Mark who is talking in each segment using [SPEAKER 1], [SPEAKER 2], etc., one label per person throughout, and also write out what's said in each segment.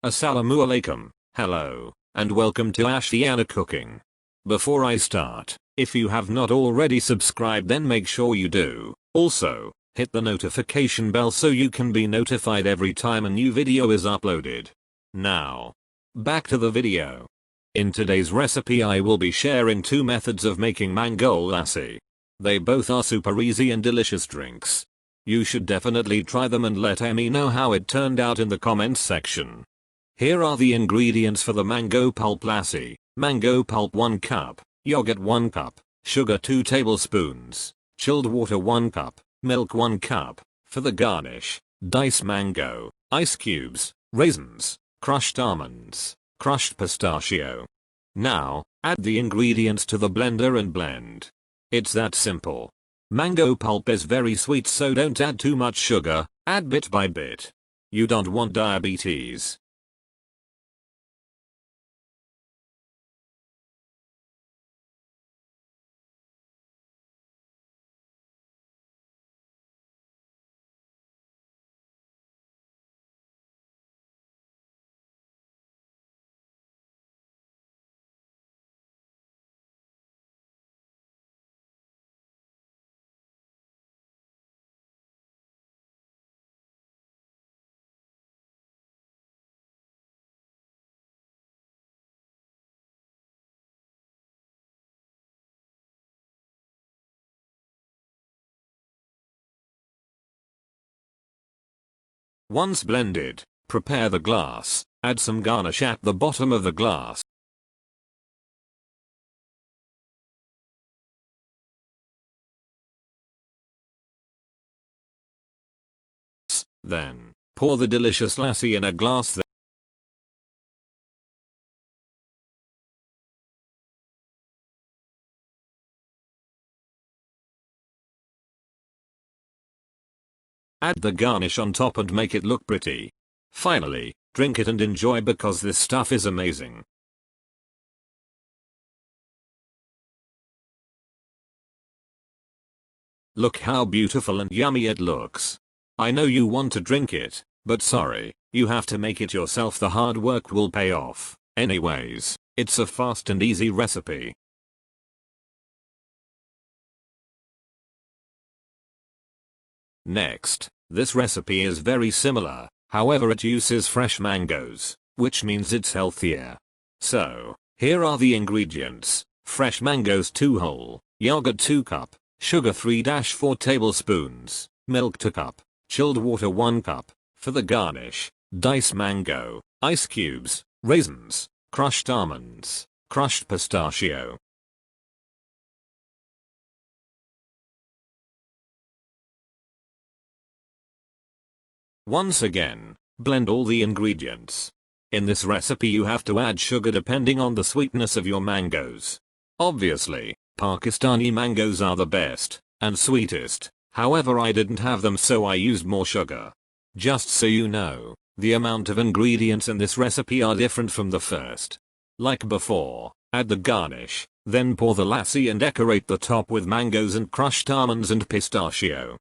[SPEAKER 1] Assalamu alaikum, hello, and welcome to Ashiana Cooking. Before I start, if you have not already subscribed then make sure you do. Also, hit the notification bell so you can be notified every time a new video is uploaded. Now, back to the video. In today's recipe I will be sharing two methods of making mango lassi. They both are super easy and delicious drinks. You should definitely try them and let me know how it turned out in the comments section. Here are the ingredients for the mango pulp lassi. Mango pulp 1 cup, yogurt 1 cup, sugar 2 tablespoons, chilled water 1 cup, milk 1 cup. For the garnish, diced mango, ice cubes, raisins, crushed almonds, crushed pistachio. Now, add the ingredients to the blender and blend. It's that simple. Mango pulp is very sweet, so don't add too much sugar, add bit by bit. You don't want diabetes. Once blended, prepare the glass, add some garnish at the bottom of the glass. Then, pour the delicious lassi in a glass. Add the garnish on top and make it look pretty. Finally, drink it and enjoy because this stuff is amazing. Look how beautiful and yummy it looks. I know you want to drink it, but sorry, you have to make it yourself. The hard work will pay off. Anyways, it's a fast and easy recipe. Next, this recipe is very similar, however it uses fresh mangoes, which means it's healthier. So, here are the ingredients: fresh mangoes 2 whole, yogurt 2 cup, sugar 3-4 tablespoons, milk 2 cup, chilled water 1 cup. For the garnish, diced mango, ice cubes, raisins, crushed almonds, crushed pistachio. Once again, blend all the ingredients. In this recipe you have to add sugar depending on the sweetness of your mangoes. Obviously, Pakistani mangoes are the best and sweetest, however I didn't have them so I used more sugar. Just so you know, the amount of ingredients in this recipe are different from the first. Like before, add the garnish, then pour the lassi and decorate the top with mangoes and crushed almonds and pistachio.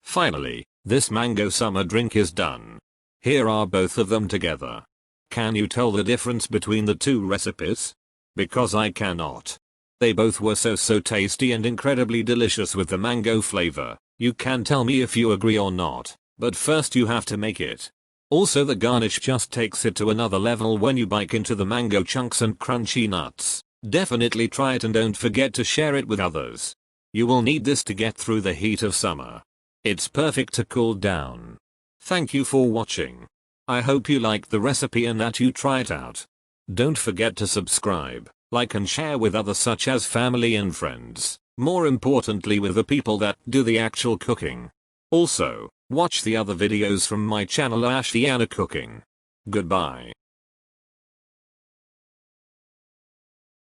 [SPEAKER 1] Finally, this mango summer drink is done. Here are both of them together. Can you tell the difference between the two recipes? Because I cannot. They both were so tasty and incredibly delicious with the mango flavor. You can tell me if you agree or not, but first you have to make it. Also the garnish just takes it to another level when you bite into the mango chunks and crunchy nuts. Definitely try it and don't forget to share it with others. You will need this to get through the heat of summer. It's perfect to cool down. Thank you for watching. I hope you liked the recipe and that you try it out. Don't forget to subscribe, like and share with others such as family and friends. More importantly with the people that do the actual cooking. Also, watch the other videos from my channel Ashiana Cooking. Goodbye.